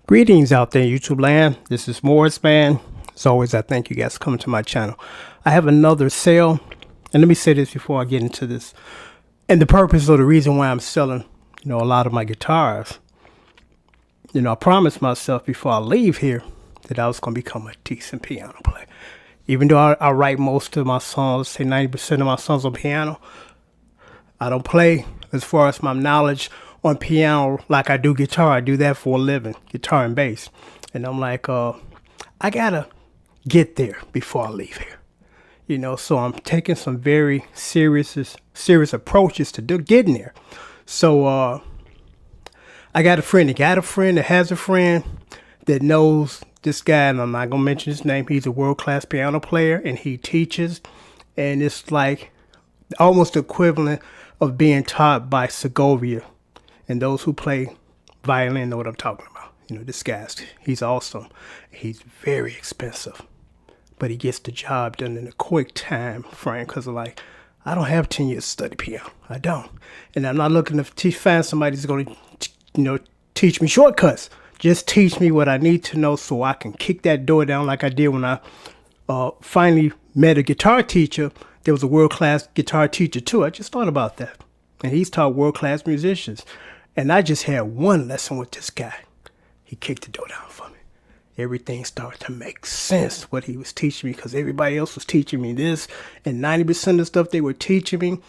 Greetings out there, YouTube land. This is Morris, man. As always, I thank you guys for coming to my channel. I have another sale, and let me say this before I get into this. And the purpose or the reason why I'm selling, a lot of my guitars. I promised myself before I leave here that I was going to become a decent piano player. Even though I write most of my songs, say 90% of my songs on piano, I don't play as far as my knowledge on piano like I do guitar. I do that for a living, guitar and bass. And I'm like, I gotta get there before I leave here. So I'm taking some very serious approaches to getting there. So I got a friend that has a friend that knows this guy, and I'm not gonna mention his name. He's a world-class piano player, and he teaches, and it's like almost the equivalent of being taught by Segovia. And those who play violin know what I'm talking about. This he's awesome. He's very expensive, but he gets the job done in a quick time frame because I don't have 10 years to study piano. I don't. And I'm not looking to find somebody who's going to, teach me shortcuts. Just teach me what I need to know so I can kick that door down like I did when I finally met a guitar teacher. There was a world-class guitar teacher too. I just thought about that. And he's taught world-class musicians. And I just had one lesson with this guy. He kicked the door down for me. Everything started to make sense, what he was teaching me, because everybody else was teaching me this. And 90% of the stuff they were teaching me,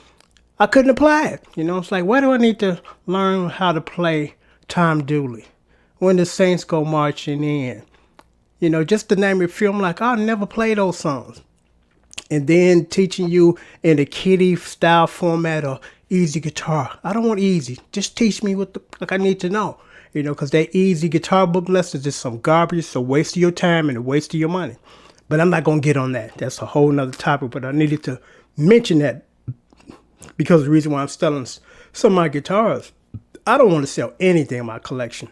I couldn't apply it. It's like, why do I need to learn how to play Tom Dooley when the Saints go marching in? Just to name a few, I'm like, I'll never play those songs. And then teaching you in a kiddie style format or easy guitar. I don't want easy. Just teach me what I need to know. Because that easy guitar book lesson is just some garbage. It's a waste of your time and a waste of your money. But I'm not going to get on that. That's a whole nother topic. But I needed to mention that because the reason why I'm selling some of my guitars, I don't want to sell anything in my collection.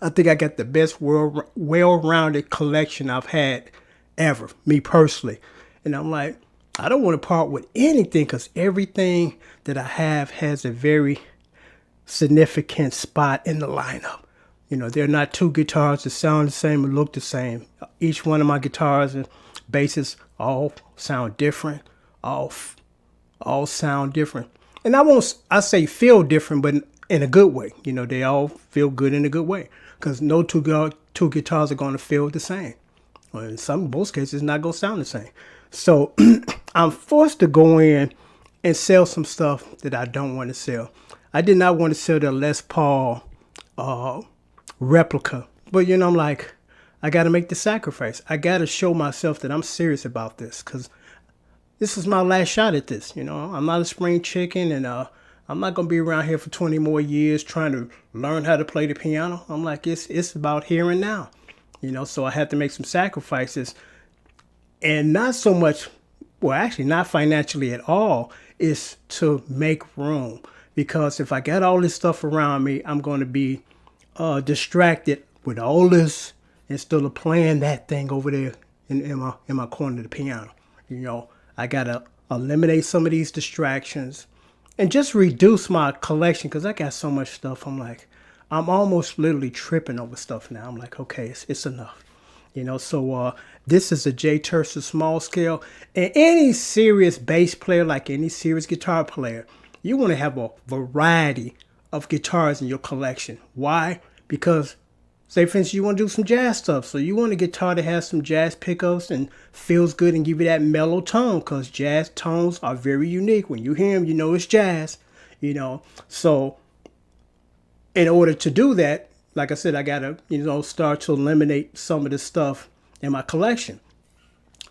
I think I got the best well-rounded collection I've had ever, me personally. And I'm like, I don't want to part with anything because everything that I have has a very significant spot in the lineup. They're not two guitars that sound the same and look the same. Each one of my guitars and basses all sound different, all sound different. And I say feel different, but in a good way. They all feel good in a good way because no two guitars are going to feel the same. Well, in most cases, it's not going to sound the same. So I'm forced to go in and sell some stuff that I don't want to sell. I did not want to sell the Les Paul replica. But, I'm like, I got to make the sacrifice. I got to show myself that I'm serious about this because this is my last shot at this. I'm not a spring chicken, and I'm not going to be around here for 20 more years trying to learn how to play the piano. I'm like, it's about here and now. So I had to make some sacrifices. And not so much, well, actually not financially at all, is to make room. Because if I got all this stuff around me, I'm going to be distracted with all this instead of playing that thing over there in my corner of the piano. I got to eliminate some of these distractions and just reduce my collection because I got so much stuff. I'm almost literally tripping over stuff now. I'm like, okay, it's enough. So this is a Jay Turser small scale. And any serious bass player, like any serious guitar player, you want to have a variety of guitars in your collection. Why? Because, say for instance, you want to do some jazz stuff. So you want a guitar that has some jazz pickups and feels good and give you that mellow tone because jazz tones are very unique. When you hear them, you know it's jazz. So in order to do that, like I said, I got to, start to eliminate some of the stuff in my collection.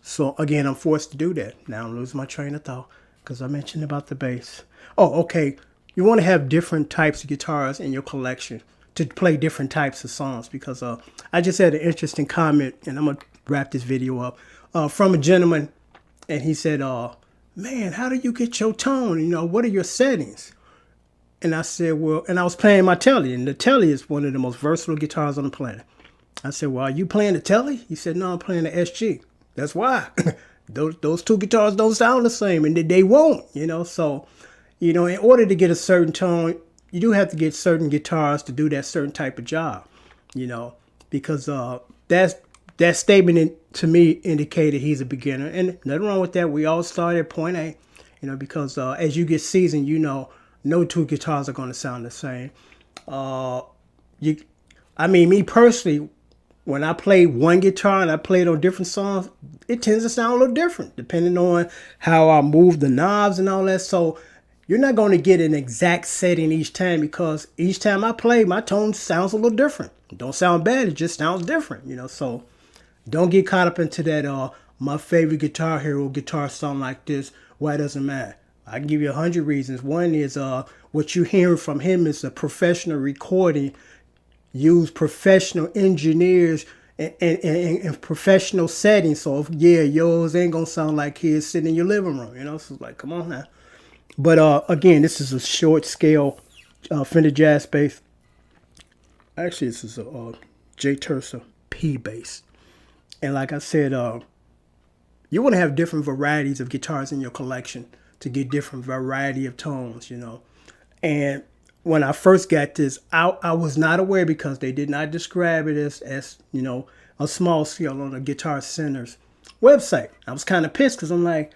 So, again, I'm forced to do that. Now I'm losing my train of thought because I mentioned about the bass. Oh, okay. You want to have different types of guitars in your collection to play different types of songs because I just had an interesting comment, and I'm going to wrap this video up, from a gentleman, and he said, man, how do you get your tone? What are your settings? And I said, well, and I was playing my Telly, and the Telly is one of the most versatile guitars on the planet. I said, well, are you playing the Telly? He said, no, I'm playing the SG. That's why. those two guitars don't sound the same, and they won't, So, in order to get a certain tone, you do have to get certain guitars to do that certain type of job, because that statement to me indicated he's a beginner, and nothing wrong with that. We all start at point A, because as you get seasoned, no two guitars are going to sound the same. Me personally, when I play one guitar and I play it on different songs, it tends to sound a little different depending on how I move the knobs and all that. So you're not going to get an exact setting each time, because each time I play, my tone sounds a little different. It don't sound bad, it just sounds different, So don't get caught up into that, my favorite Guitar Hero guitar sound like this. Why doesn't matter? I can give you 100 reasons. One is what you're hearing from him is a professional recording, use professional engineers and professional settings. So yours ain't gonna sound like kids sitting in your living room. So it's like, come on now. But again, this is a short scale Fender Jazz bass. Actually, this is a Jay Turser P bass. And like I said, you want to have different varieties of guitars in your collection to get different variety of tones, And when I first got this, I was not aware, because they did not describe it as a small scale on the Guitar Center's website. I was kind of pissed, because I'm like,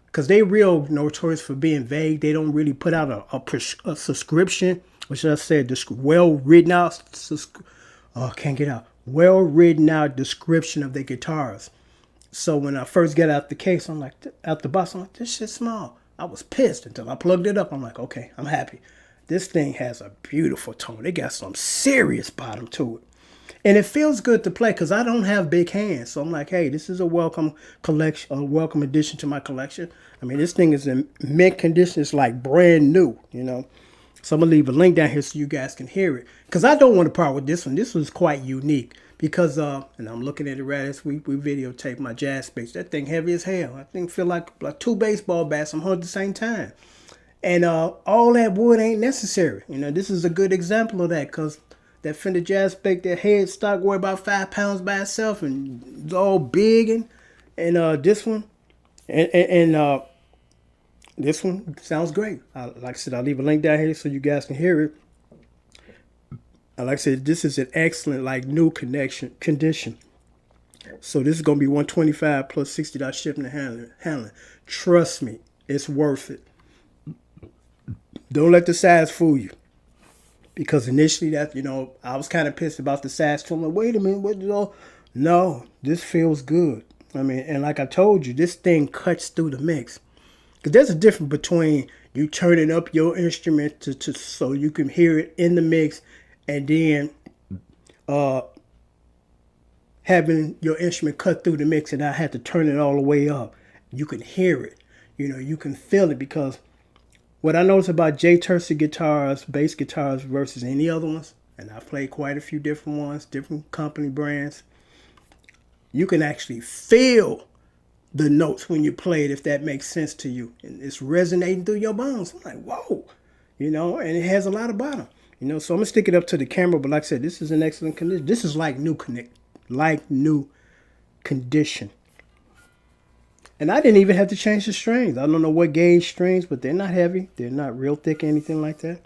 because they real notorious for being vague. They don't really put out a subscription, which I said, this well written out, well written out description of their guitars. So when I first got out the case, I'm like, out the box, I'm like, this shit's small. I was pissed until I plugged it up. I'm like, okay, I'm happy. This thing has a beautiful tone. It got some serious bottom to it. And it feels good to play, because I don't have big hands. So I'm like, hey, this is a welcome collection, a welcome addition to my collection. I mean, this thing is in mint condition. It's like brand new, So I'm going to leave a link down here so you guys can hear it, because I don't want to part with this one. This was quite unique, because, and I'm looking at it right as we videotape my jazz bass. That thing heavy as hell. I think feel like two baseball bats I'm holding at the same time. And all that wood ain't necessary. This is a good example of that, because that Fender Jazz bass, that headstock weighed about 5 pounds by itself, and it's all big, and this one, and this one sounds great. Like I said, I'll leave a link down here so you guys can hear it. Like I said, this is an excellent, new condition. So this is going to be $125 plus $60 shipping and handling. Trust me, it's worth it. Don't let the size fool you. Because initially I was kind of pissed about the size too. I'm like, wait a minute, No, this feels good. I mean, and like I told you, this thing cuts through the mix. Because there's a difference between you turning up your instrument to so you can hear it in the mix, and then having your instrument cut through the mix, and I had to turn it all the way up. You can hear it. You can feel it, because what I noticed about Jay Turser guitars, bass guitars versus any other ones, and I've played quite a few different ones, different company brands, you can actually feel the notes when you play it, if that makes sense to you. And it's resonating through your bones. I'm like, whoa, and it has a lot of bottom. So I'm going to stick it up to the camera, but like I said, this is an excellent condition. This is like new condition. And I didn't even have to change the strings. I don't know what gauge strings, but they're not heavy. They're not real thick or anything like that.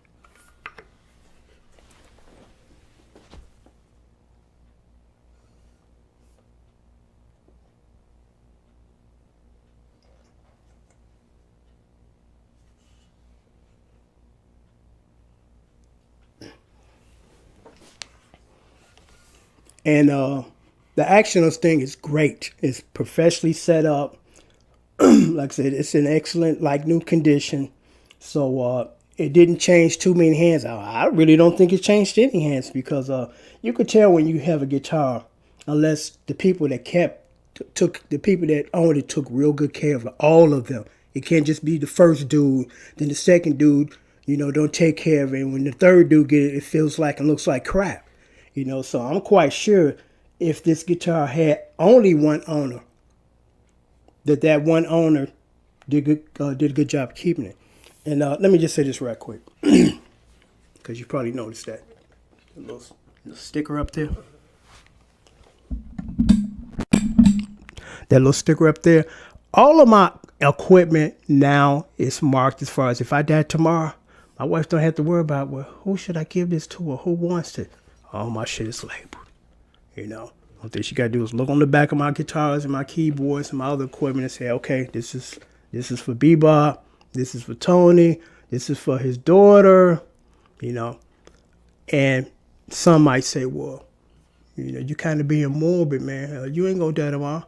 And the action on this thing is great. It's professionally set up. Like I said, it's in excellent, new condition. So it didn't change too many hands. I really don't think it changed any hands, because you could tell when you have a guitar, unless the people that the people that owned it took real good care of all of them. It can't just be the first dude, then the second dude, don't take care of it. And when the third dude get it, it feels like and looks like crap. So I'm quite sure if this guitar had only one owner, that one owner did a good job keeping it. And let me just say this right quick, because you probably noticed that little sticker up there. That little sticker up there. All of my equipment now is marked as far as if I die tomorrow, my wife don't have to worry about, well, who should I give this to or who wants it. All my shit is labeled. You know, all thing you gotta do is look on the back of my guitars and my keyboards and my other equipment and say, okay, this is for Bebop, this is for Tony, this is for his daughter, you know. And some might say, well, you know, you kind of being morbid, man. You ain't gonna die tomorrow.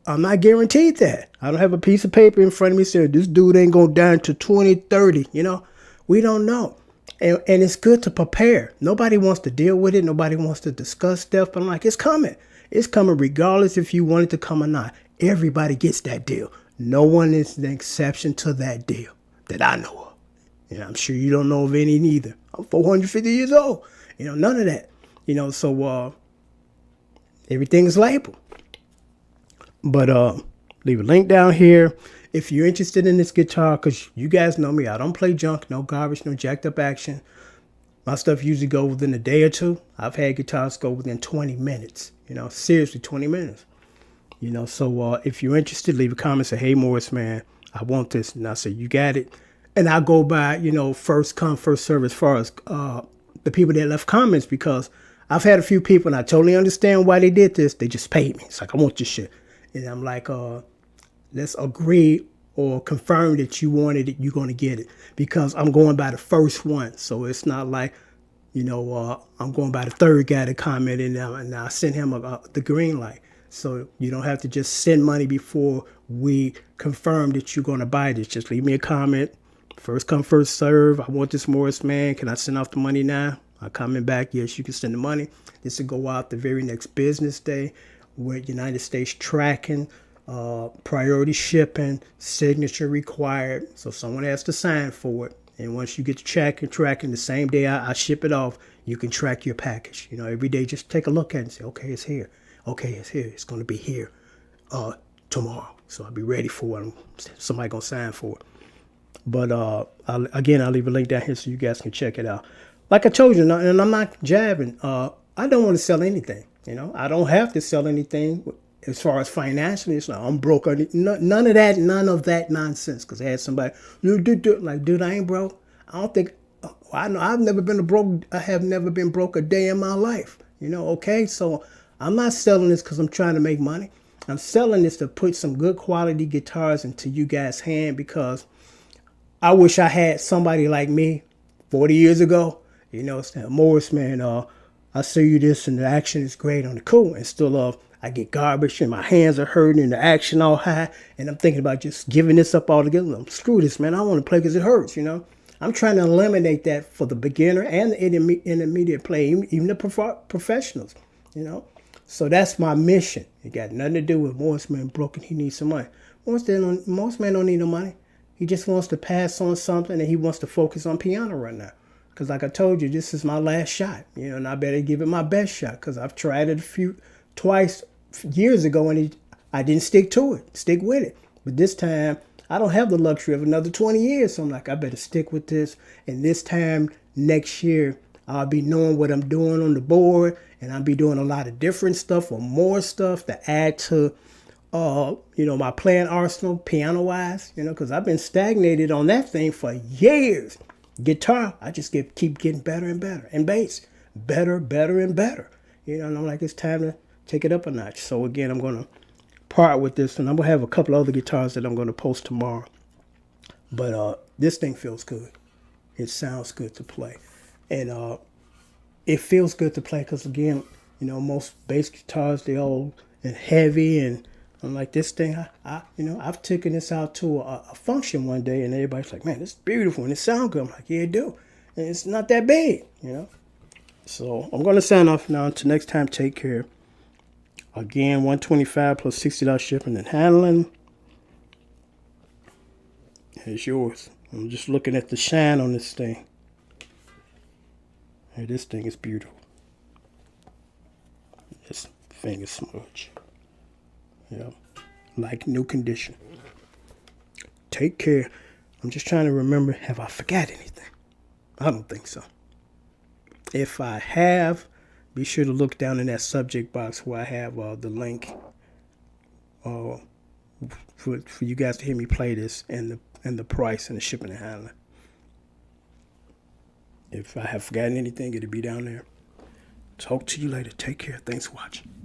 I'm not guaranteed that. I don't have a piece of paper in front of me saying this dude ain't gonna die until 2030. You know, we don't know. And it's good to prepare. Nobody wants to deal with it. Nobody wants to discuss stuff. But I'm like, it's coming. It's coming regardless if you want it to come or not. Everybody gets that deal. No one is an exception to that deal that I know of. And I'm sure you don't know of any neither. I'm 450 years old. You know, none of that. You know, so everything is labeled. But leave a link down here if you're interested in this guitar, because you guys know me. I don't play junk, no garbage, no jacked up action. My stuff usually go within a day or two. I've had guitars go within 20 minutes. You know, seriously, 20 minutes. You know, so if you're interested, leave a comment. Say, hey, Morris, man, I want this. And I say, you got it. And I go by, you know, first come, first serve as far as the people that left comments, because I've had a few people, and I totally understand why they did this. They just paid me. It's like, I want this shit. And I'm like, let's agree or confirm that you wanted it, you're going to get it. Because I'm going by the first one. So it's not like, you know, I'm going by the third guy that commented, and I sent him the green light. So you don't have to just send money before we confirm that you're going to buy this. Just leave me a comment. First come, first serve. I want this Morris, man. Can I send off the money now? I comment back, yes, you can send the money. This will go out the very next business day with United States tracking, priority shipping, signature required. So someone has to sign for it. And once you get the check and tracking, the same day I ship it off, you can track your package. You know, every day just take a look at it and say, okay, it's here. Okay, it's here. It's going to be here tomorrow. So I'll be ready for it. Somebody going to sign for it. But I'll leave a link down here so you guys can check it out. Like I told you, and I'm not jabbing, I don't want to sell anything. You know, I don't have to sell anything as far as financially. It's like I'm broke. None of that nonsense. Because I had somebody, like, dude, I ain't broke. I don't think, I know I've never been broke. I have never been broke a day in my life. You know, okay? So I'm not selling this because I'm trying to make money. I'm selling this to put some good quality guitars into you guys' hand, because I wish I had somebody like me 40 years ago. You know, it's Morris, man, I see you this and the action is great on the cool. And still, I get garbage and my hands are hurting and the action all high. And I'm thinking about just giving this up altogether. Screw this, man. I want to play because it hurts, you know. I'm trying to eliminate that for the beginner and the intermediate player, even the professionals, you know. So that's my mission. It got nothing to do with Morris, man, broken. He needs some money. Morris man don't need no money. He just wants to pass on something, and he wants to focus on piano right now. Because like I told you, this is my last shot, you know, and I better give it my best shot, because I've tried it twice years ago, and I didn't stick with it. But this time, I don't have the luxury of another 20 years. So I'm like, I better stick with this. And this time next year, I'll be knowing what I'm doing on the board, and I'll be doing a lot of different stuff or more stuff to add to, you know, my playing arsenal, piano-wise, you know, because I've been stagnated on that thing for years. Guitar, I just keep getting better and better. And bass, better and better. You know, and I'm like, it's time to take it up a notch. So again, I'm going to part with this, and I'm going to have a couple other guitars that I'm going to post tomorrow. But this thing feels good. It sounds good to play. And it feels good to play because, again, you know, most bass guitars, they're old and heavy, and I'm like, this thing, I've taken this out to a function one day, and everybody's like, man, this is beautiful, and it sounds good. I'm like, yeah, it do. And it's not that big, you know. So I'm going to sign off now. Until next time, take care. Again, $125 plus $60 shipping and handling. It's yours. I'm just looking at the shine on this thing. Hey, this thing is beautiful. This finger smudge. Yeah, like new condition. Take care. I'm just trying to remember, have I forgot anything? I don't think so. If I have, be sure to look down in that subject box where I have the link for you guys to hear me play this, and the price and the shipping and handling. If I have forgotten anything, it'll be down there. Talk to you later. Take care. Thanks for watching.